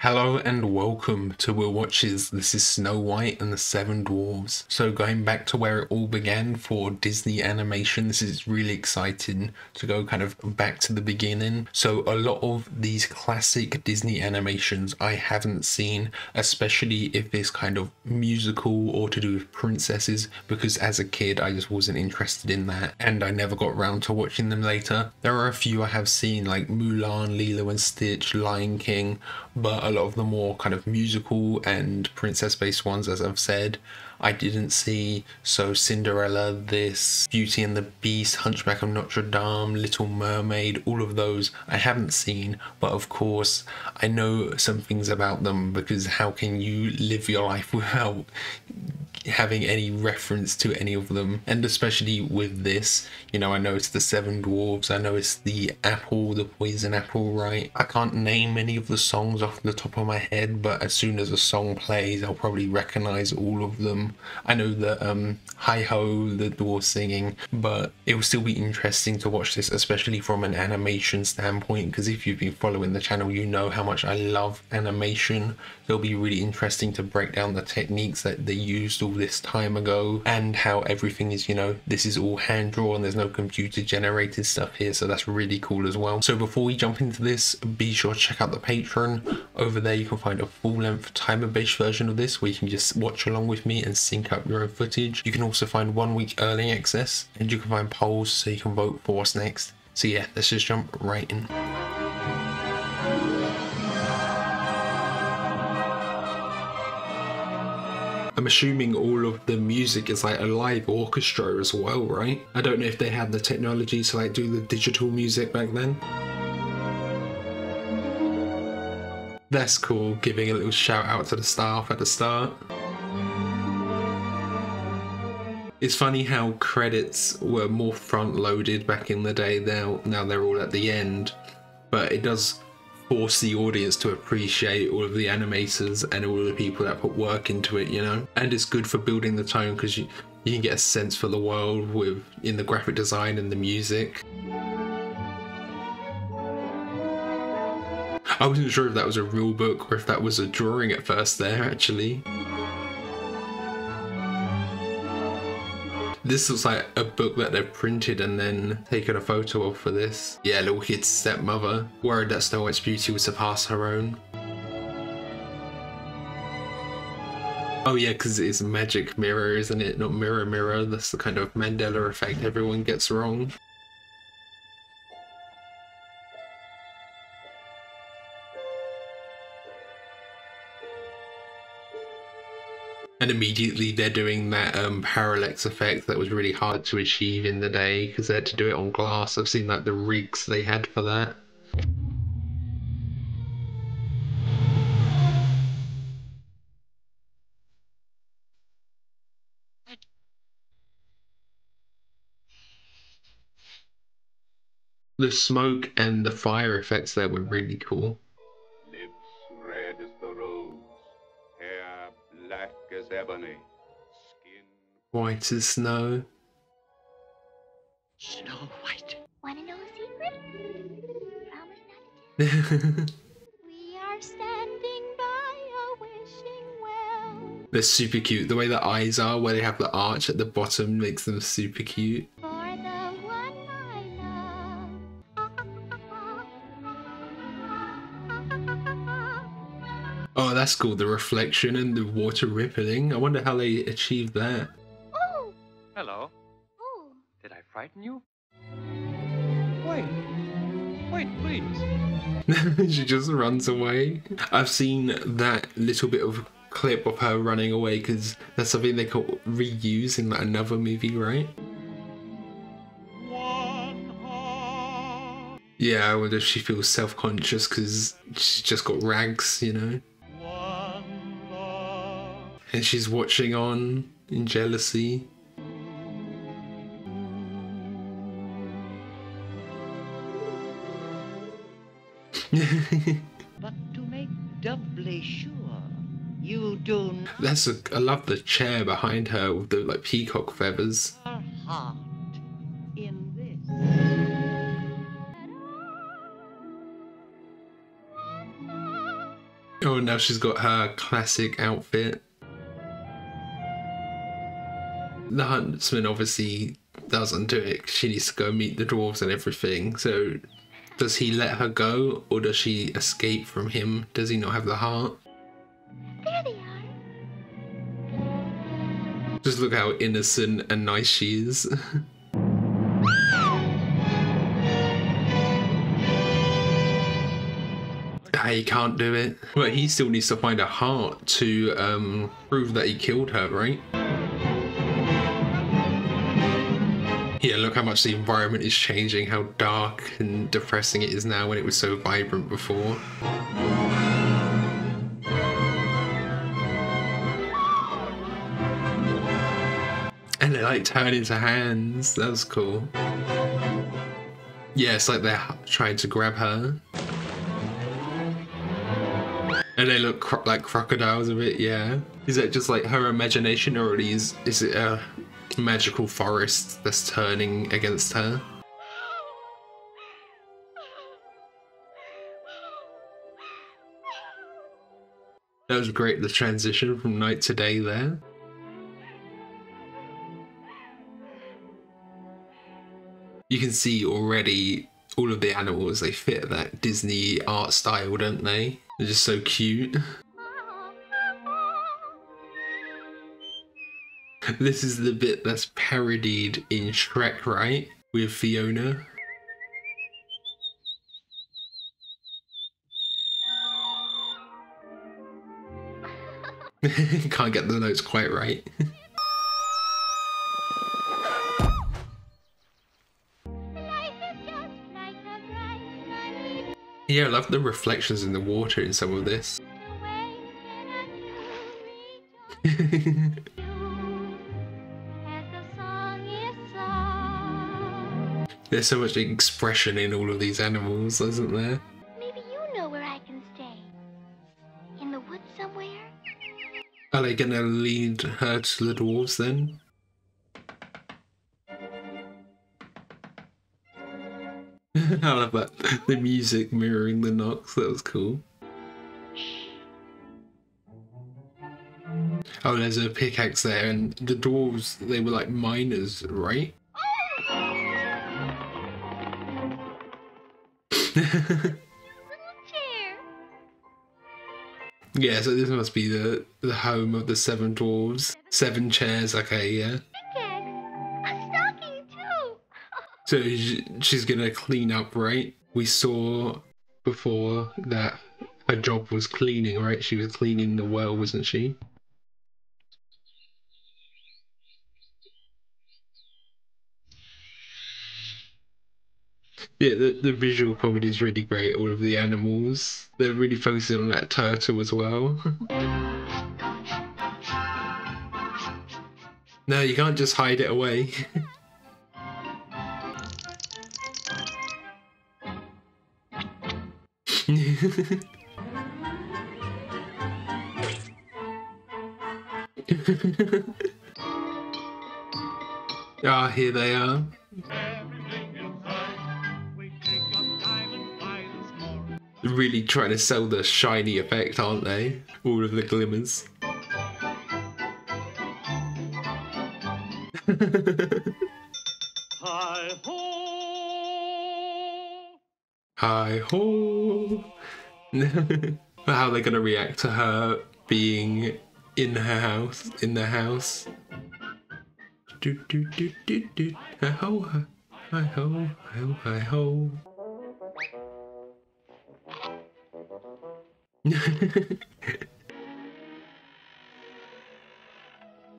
Hello and welcome to Will Watches. This is Snow White and the Seven Dwarfs. So going back to where it all began for Disney animation, this is really exciting to go kind of back to the beginning. So a lot of these classic Disney animations I haven't seen, especially if it's kind of musical or to do with princesses, because as a kid I just wasn't interested in that and I never got around to watching them later. There are a few I have seen like Mulan, Lilo and Stitch, Lion King, but a lot of the more kind of musical and princess based ones, as I've said, I didn't see. So Cinderella, this, Beauty and the Beast, Hunchback of Notre Dame, Little Mermaid, all of those I haven't seen, but of course I know some things about them, because how can you live your life without having any reference to any of them? And especially with this, you know, I know it's the Seven Dwarfs, I know it's the apple, the poison apple, right? I can't name any of the songs off the top of my head, but as soon as a song plays I'll probably recognize all of them. I know that Hi Ho, the dwarf singing, but it will still be interesting to watch this, especially from an animation standpoint, because if you've been following the channel you know how much I love animation. It'll be really interesting to break down the techniques that they used all this time ago, and how everything is, you know, this is all hand drawn, there's no computer generated stuff here, so that's really cool as well. So before we jump into this, be sure to check out the Patreon. Over there you can find a full-length timer-based version of this where you can just watch along with me and sync up your own footage. You can also find 1 week early access, and you can find polls so you can vote for what's next. So yeah, let's just jump right in. I'm assuming all of the music is like a live orchestra as well, right? I don't know if they had the technology to like do the digital music back then. That's cool, giving a little shout out to the staff at the start. It's funny how credits were more front loaded back in the day, now they're all at the end, but it does force the audience to appreciate all of the animators and all of the people that put work into it, you know? And it's good for building the tone, because you can get a sense for the world in the graphic design and the music. I wasn't sure if that was a real book or if that was a drawing at first there, actually. This looks like a book that they've printed and then taken a photo of for this. Yeah, little kid's stepmother, worried that Snow White's beauty would surpass her own. Oh yeah, because it's magic mirror, isn't it? Not mirror mirror. That's the kind of Mandela effect everyone gets wrong. And immediately they're doing that parallax effect that was really hard to achieve in the day because they had to do it on glass. I've seen like the rigs they had for that. The smoke and the fire effects there were really cool. Lips red as the rose, hair black as ebony, skin White as snow. Snow White. Want to know a secret? Promise not to tell. We are standing by a wishing well. They're super cute. The way the eyes are, where they have the arch at the bottom, makes them super cute. For the one I love. Oh, that's cool. The reflection and the water rippling. I wonder how they achieved that. Oh! Hello. Oh! Did I frighten you? Wait, please. She just runs away. I've seen that little bit of clip of her running away because that's something they could reuse in like another movie, right? Yeah, I wonder if she feels self-conscious because she's just got rags, you know? And she's watching on in jealousy. But to make doubly sure, you do not I love the chair behind her with the like peacock feathers. heart in this. Oh, now she's got her classic outfit. The huntsman obviously doesn't do it. She needs to go meet the dwarves and everything. So does he let her go, or does she escape from him? Does he not have the heart? There they are. Just look how innocent and nice she is. He can't do it. Well, he still needs to find a heart to prove that he killed her, right? Yeah, look how much the environment is changing, how dark and depressing it is now when it was so vibrant before. And they like turn into hands. That was cool. Yeah, it's like they're trying to grab her. And they look like crocodiles a bit, yeah. Is that just like her imagination, or is it a magical forest that's turning against her? That was great, the transition from night to day there. You can see already all of the animals, they fit that Disney art style, don't they? They're just so cute. This is the bit that's parodied in Shrek, right? With Fiona. Can't get the notes quite right. Yeah, I love the reflections in the water in some of this. There's so much expression in all of these animals, isn't there? Maybe you know where I can stay. In the woods somewhere? Are they gonna lead her to the dwarves then? I love that. The music mirroring the knocks, that was cool. Oh, there's a pickaxe there, and the dwarves, they were like miners, right? Yeah, so this must be the home of the Seven Dwarfs. 7 chairs, okay, yeah. A stocking too. So she's gonna clean up, right? We saw before that her job was cleaning, right? She was cleaning the well, wasn't she? Yeah, the visual comedy is really great. All of the animals, they're really focusing on that turtle as well. No, you can't just hide it away. Ah, here they are. Really trying to sell the shiny effect, aren't they? All of the glimmers. Hi-ho! Hi-ho! How are they gonna react to her being in her house, in the house? Do do do do do. Hi-ho, hi-ho, hi-ho, hi-ho.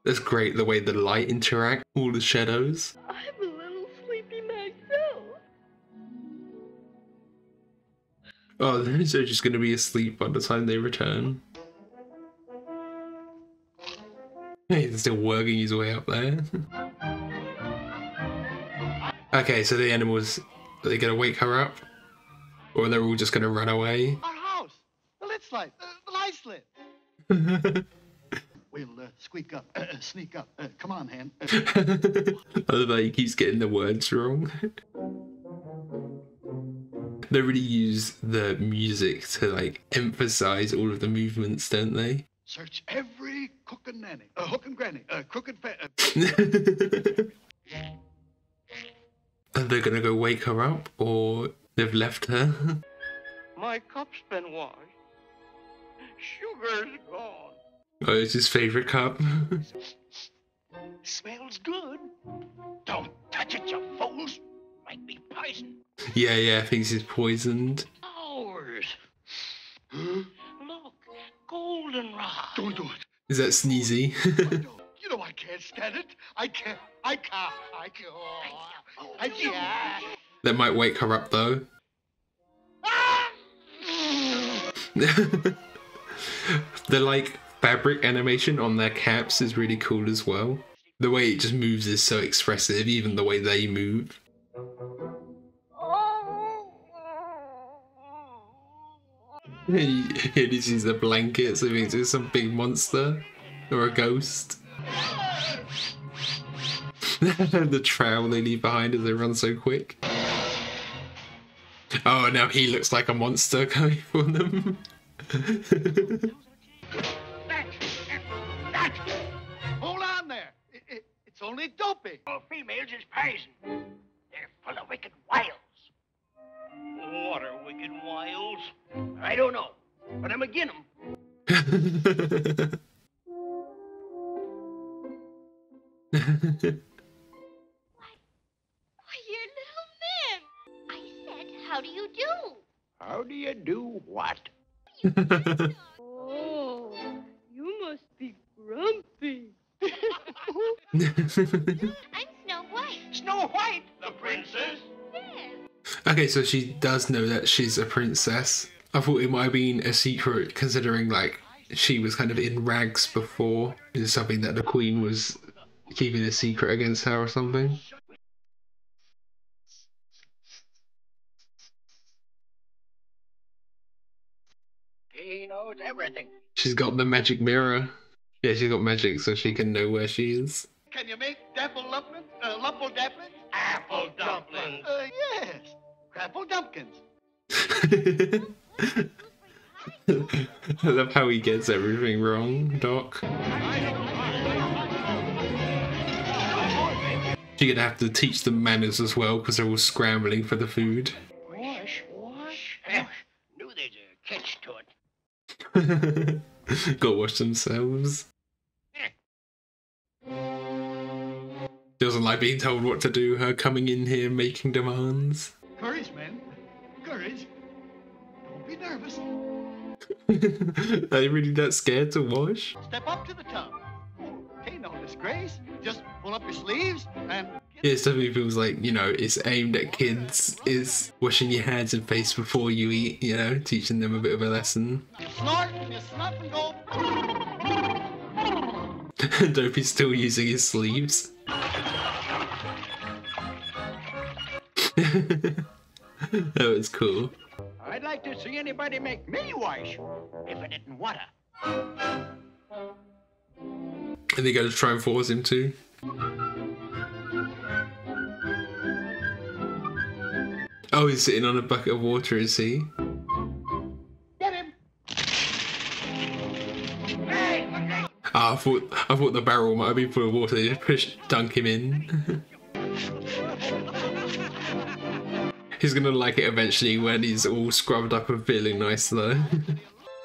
That's great, the way the light interact, all the shadows. I'm a little sleepy myself. Oh, they're just gonna be asleep by the time they return. Hey, he's still working his way up there. Okay, so the animals, are they gonna wake her up? Or they're all just gonna run away? Our house! The lit slide! The light lit! We'll squeak up, sneak up. Come on, Hen. I love how he keeps getting the words wrong. They really use the music to like emphasize all of the movements, don't they? Search every cook and nanny, hook and granny, crooked Are they gonna go wake her up, or they've left her? My cup's been washed. Sugar's gone. Oh, it's his favorite cup. Smells good. Don't touch it, you fools. Might be poison. Yeah, thinks he's poisoned. Ours. Look, goldenrod. Don't do it. Is that Sneezy? You know I can't stand it. I can't. That might wake her up though. The like fabric animation on their caps is really cool as well. The way it just moves is so expressive, even the way they move. He sees the blanket, so he thinks it's some big monster or a ghost. The trail they leave behind as they run so quick. Oh, now he looks like a monster coming for them. Hold on there. It's only dopey. Females is poison. They're full of wicked wiles. What are wicked wiles? I don't know, but I'm agin 'em. Why, your little man. I said, how do you do? How do you do what? Oh, you must be grumpy. I'm Snow White. Snow White, the princess. Yes. Okay, so she does know that she's a princess. I thought it might have been a secret, considering like she was kind of in rags before. Is something that the queen was keeping a secret against her or something? He knows everything. She's got the magic mirror. Yeah, she's got magic, so she can know where she is. Can you make dapple lumplin? Lumple dumplings? Apple dumplings. Yes. Crapple dumpkins. I love how he gets everything wrong, Doc. You're gonna have to teach them manners as well, because they're all scrambling for the food. Wash. Knew there's a catch to it. Gotta wash themselves. Doesn't like being told what to do, her coming in here making demands. Courage, men. Courage. Don't be nervous. Are you really that scared to wash? Step up to the tub. Okay, no disgrace. Just pull up your sleeves and... Yeah, it definitely feels like, you know, it's aimed at kids, is washing your hands and face before you eat, you know, teaching them a bit of a lesson. You snort and you snuff and go... Dopey's still using his sleeves. That was cool. I'd like to see anybody make me wash if it isn't water. And they go to try and force him to. Oh, he's sitting on a bucket of water, is he? Get him! Ah, I thought the barrel might have been full of water. They just dunk him in. He's gonna like it eventually when he's all scrubbed up and feeling nice though.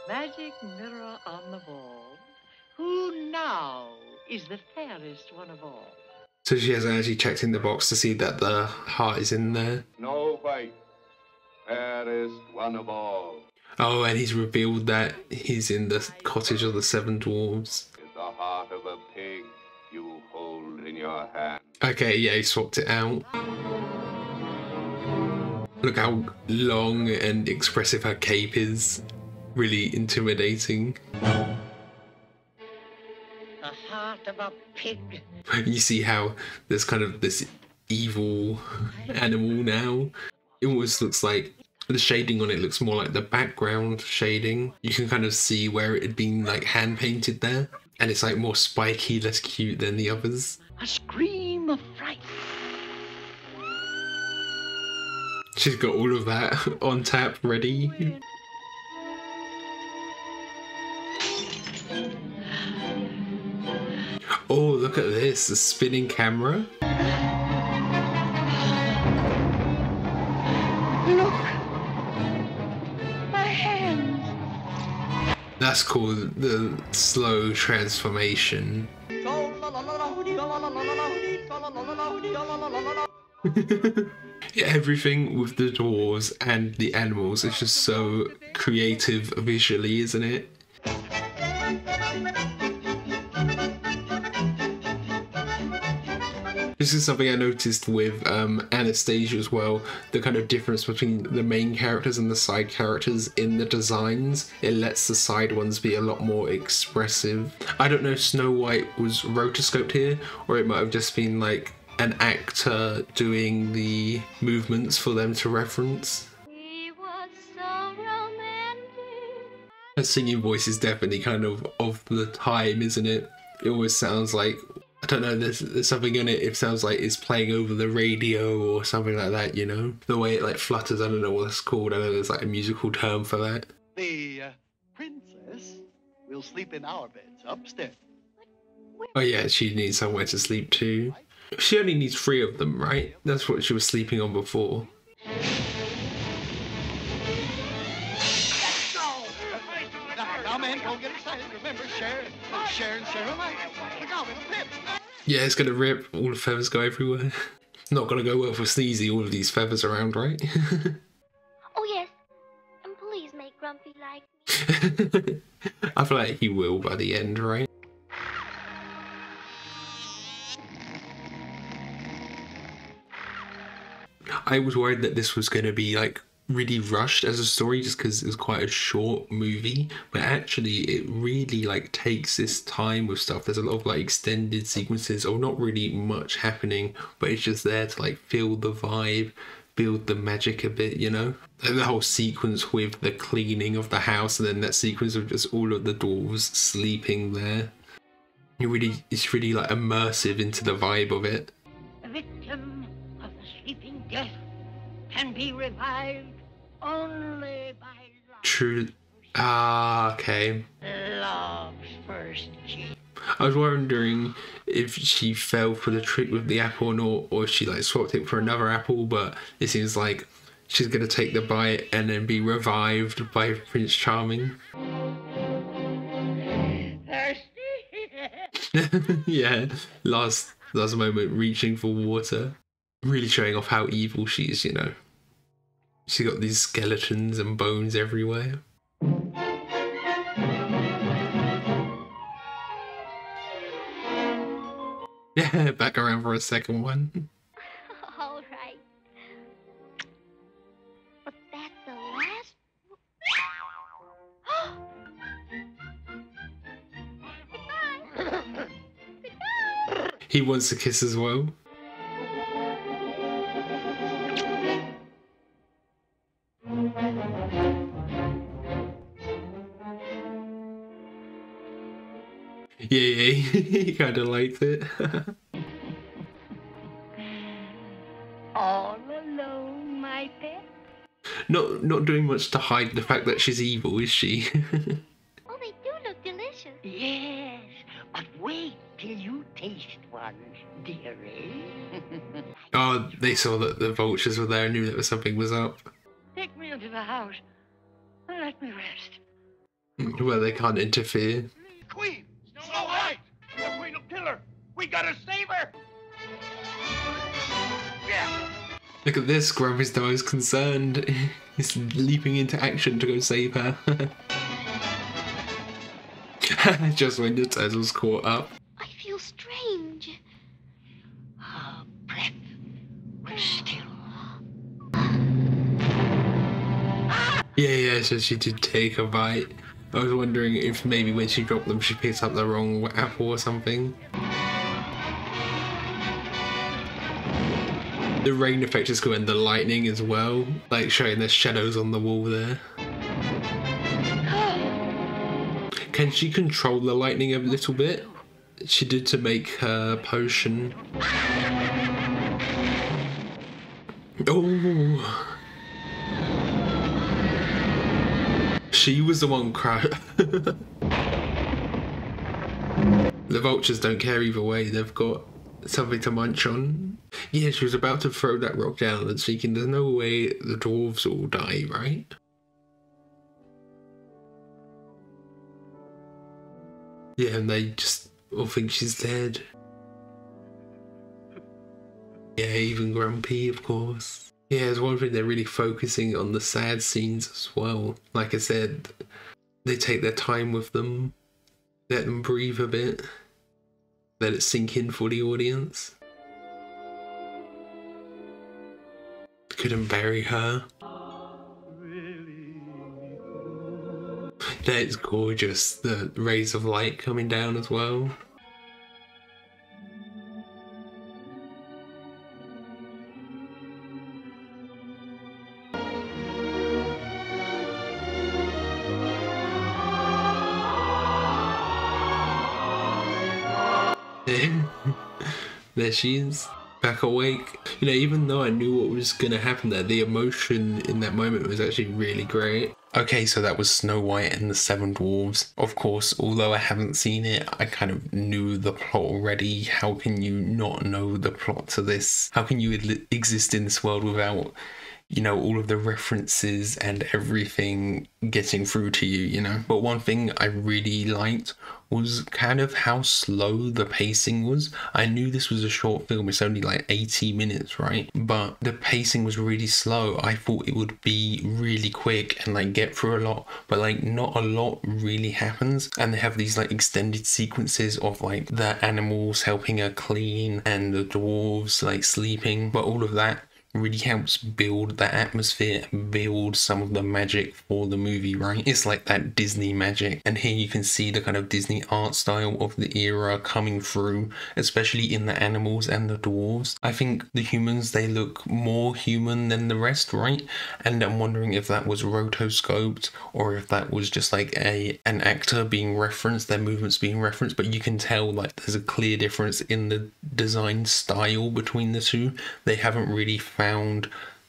Magic mirror on the wall. Who now is the fairest one of all? So she hasn't actually checked in the box to see that the heart is in there. Snow White, fairest one of all, Oh, and he's revealed that he's in the cottage of the Seven Dwarfs. is the heart of a pig you hold in your hand. Okay, yeah, he swapped it out. Look how long and expressive her cape is. Really intimidating. The heart of a pig. You see how there's kind of this evil animal now. It almost looks like the shading on it looks more like the background shading. You can kind of see where it had been like hand painted there. And it's like more spiky, less cute than the others. A scream of fright. She's got all of that on tap ready. Oh, look at this, the spinning camera. Look! My hands! That's called the slow transformation. Everything with the dwarves and the animals is just so creative visually, isn't it? This is something I noticed with Anastasia as well, the kind of difference between the main characters and the side characters in the designs. It lets the side ones be a lot more expressive. I don't know if Snow White was rotoscoped here, or it might have just been like an actor doing the movements for them to reference. He was so romantic. Her singing voice is definitely kind of the time, isn't it? It always sounds like, I don't know, there's something in it. It sounds like it's playing over the radio or something like that, you know? The way it like flutters, I don't know what it's called. I know there's like a musical term for that. The princess will sleep in our beds upstairs. Oh yeah, she needs somewhere to sleep too. She only needs 3 of them, right? That's what she was sleeping on before. Now, man, don't get excited. Remember, share and share alike. Look out, it'll pip. Yeah, it's gonna rip. All the feathers go everywhere. Not gonna go well for Sneezy, all of these feathers around, right? Oh yes, and please make Grumpy like me. I feel like he will by the end, right? I was worried that this was going to be like really rushed as a story just because it was quite a short movie, but actually it really like takes its time with stuff. There's a lot of like extended sequences, or not really much happening, but it's just there to like feel the vibe, build the magic a bit, you know? And the whole sequence with the cleaning of the house, and then that sequence of just all of the dwarves sleeping there. It's really like immersive into the vibe of it. A victim of the sleeping death can be revived only by love. True. Ah, okay. Love's first kiss. I was wondering if she fell for the trick with the apple or not, or if she like swapped it for another apple, but it seems like she's gonna take the bite and then be revived by Prince Charming. Thirsty? Yeah, last moment reaching for water. Really showing off how evil she is, you know. She's got these skeletons and bones everywhere. Yeah, back around for a second one. All right. But that's the last. Goodbye. Goodbye. He wants a kiss as well. Yeah, he kind of liked it. All alone, my pet? Not doing much to hide the fact that she's evil, is she? Oh, they do look delicious. Yes, but wait till you taste one, dearie. Oh, they saw that the vultures were there and knew that something was up. Take me into the house and let me rest. Well, they can't interfere. Queen! Snow White! The Queen will kill her. We gotta save her. Yeah! Look at this, Grumpy's the most concerned. He's leaping into action to go save her. Just when the turtle's caught up. I feel strange. Her breath was still. Yeah, so she did take a bite. I was wondering if maybe when she dropped them she picked up the wrong apple or something. The rain effect is cool, and the lightning as well, like showing the shadows on the wall there. Can she control the lightning a little bit? She did to make her potion. Oh, She was the one crying. The vultures don't care either way. They've got something to munch on. Yeah, she was about to throw that rock down and thinking there's no way the dwarves will die, right? Yeah, and they just all think she's dead. Yeah, even Grumpy, of course. Yeah, it's one thing, they're really focusing on the sad scenes as well. Like I said, they take their time with them, let them breathe a bit, let it sink in for the audience. Couldn't bury her. That's gorgeous, the rays of light coming down as well. There she is, back awake. You know, even though I knew what was gonna happen there, the emotion in that moment was actually really great. Okay, so that was Snow White and the Seven Dwarfs. Of course, although I haven't seen it, I kind of knew the plot already. How can you not know the plot to this? How can you exist in this world without, you know, all of the references and everything getting through to you, you know? But one thing I really liked was kind of how slow the pacing was. I knew this was a short film, it's only like 80 minutes, right? But the pacing was really slow. I thought it would be really quick and like get through a lot, but like not a lot really happens. And they have these like extended sequences of like the animals helping her clean and the dwarves like sleeping, but all of that really helps build that atmosphere, build some of the magic for the movie, right? It's like that Disney magic. And here you can see the kind of Disney art style of the era coming through, especially in the animals and the dwarves. I think the humans, they look more human than the rest, right? And I'm wondering if that was rotoscoped or if that was just like an actor being referenced, their movements being referenced, but you can tell like there's a clear difference in the design style between the two. They haven't really found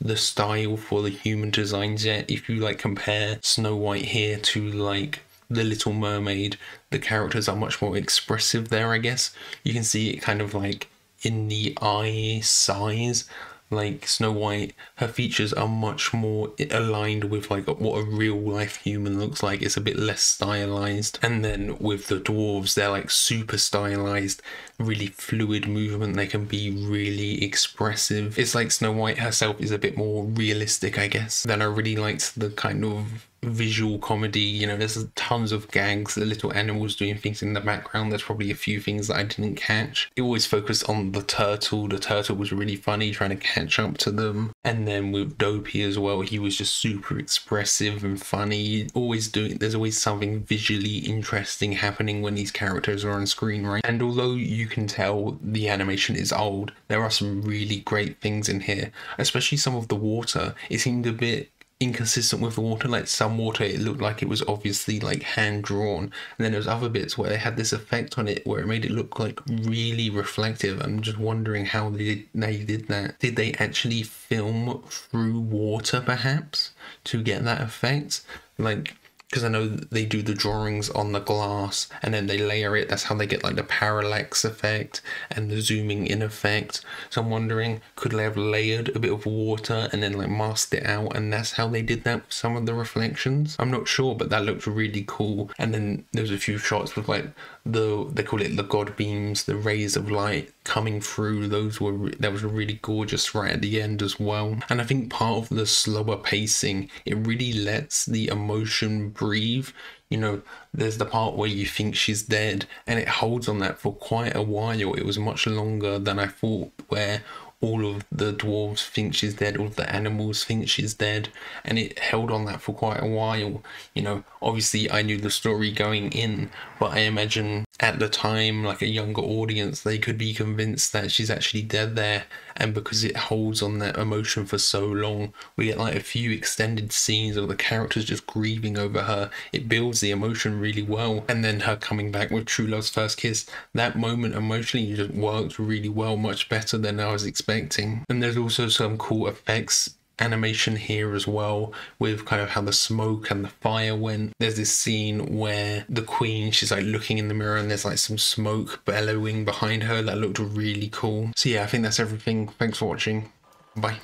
the style for the human designs yet. If you like compare Snow White here to like The Little Mermaid, the characters are much more expressive there, I guess. You can see it kind of like in the eye size. Like Snow White, her features are much more aligned with like what a real life human looks like. It's a bit less stylized. And then with the dwarves, they're like super stylized, really fluid movement. They can be really expressive. It's like Snow White herself is a bit more realistic, I guess. Then I really liked the kind of visual comedy, you know, there's tons of gags, the little animals doing things in the background. There's probably a few things that I didn't catch. It always focused on the turtle was really funny, trying to catch up to them. And then with Dopey as well, he was just super expressive and funny, there's always something visually interesting happening when these characters are on screen, right? And although you can tell the animation is old, there are some really great things in here, especially some of the water. It seemed a bit inconsistent with the water. Like some water, it looked like it was obviously like hand drawn, and then there's other bits where they had this effect on it where it made it look like really reflective. I'm just wondering how they did that. Did they actually film through water perhaps to get that effect? Like, because I know they do the drawings on the glass and then they layer it. That's how they get like the parallax effect and the zooming in effect. So I'm wondering, could they have layered a bit of water and then like masked it out, and that's how they did that with some of the reflections? I'm not sure, but that looked really cool. And then there's a few shots with like they call it the god beams, the rays of light coming through. That was really gorgeous right at the end as well. And I think part of the slower pacing, it really lets the emotion breathe. You know, there's the part where you think she's dead and it holds on that for quite a while. It was much longer than I thought, where all of the dwarves think she's dead, all of the animals think she's dead, and it held on that for quite a while. You know, obviously I knew the story going in, but I imagine at the time, like a younger audience, they could be convinced that she's actually dead there. And because it holds on that emotion for so long, we get like a few extended scenes of the characters just grieving over her. It builds the emotion really well. And then her coming back with True Love's first kiss, that moment emotionally just worked really well, much better than I was expecting. And there's also some cool effects animation here as well, with kind of how the smoke and the fire went. There's this scene where the queen, she's like looking in the mirror and there's like some smoke bellowing behind her that looked really cool. So yeah, I think that's everything. Thanks for watching. Bye.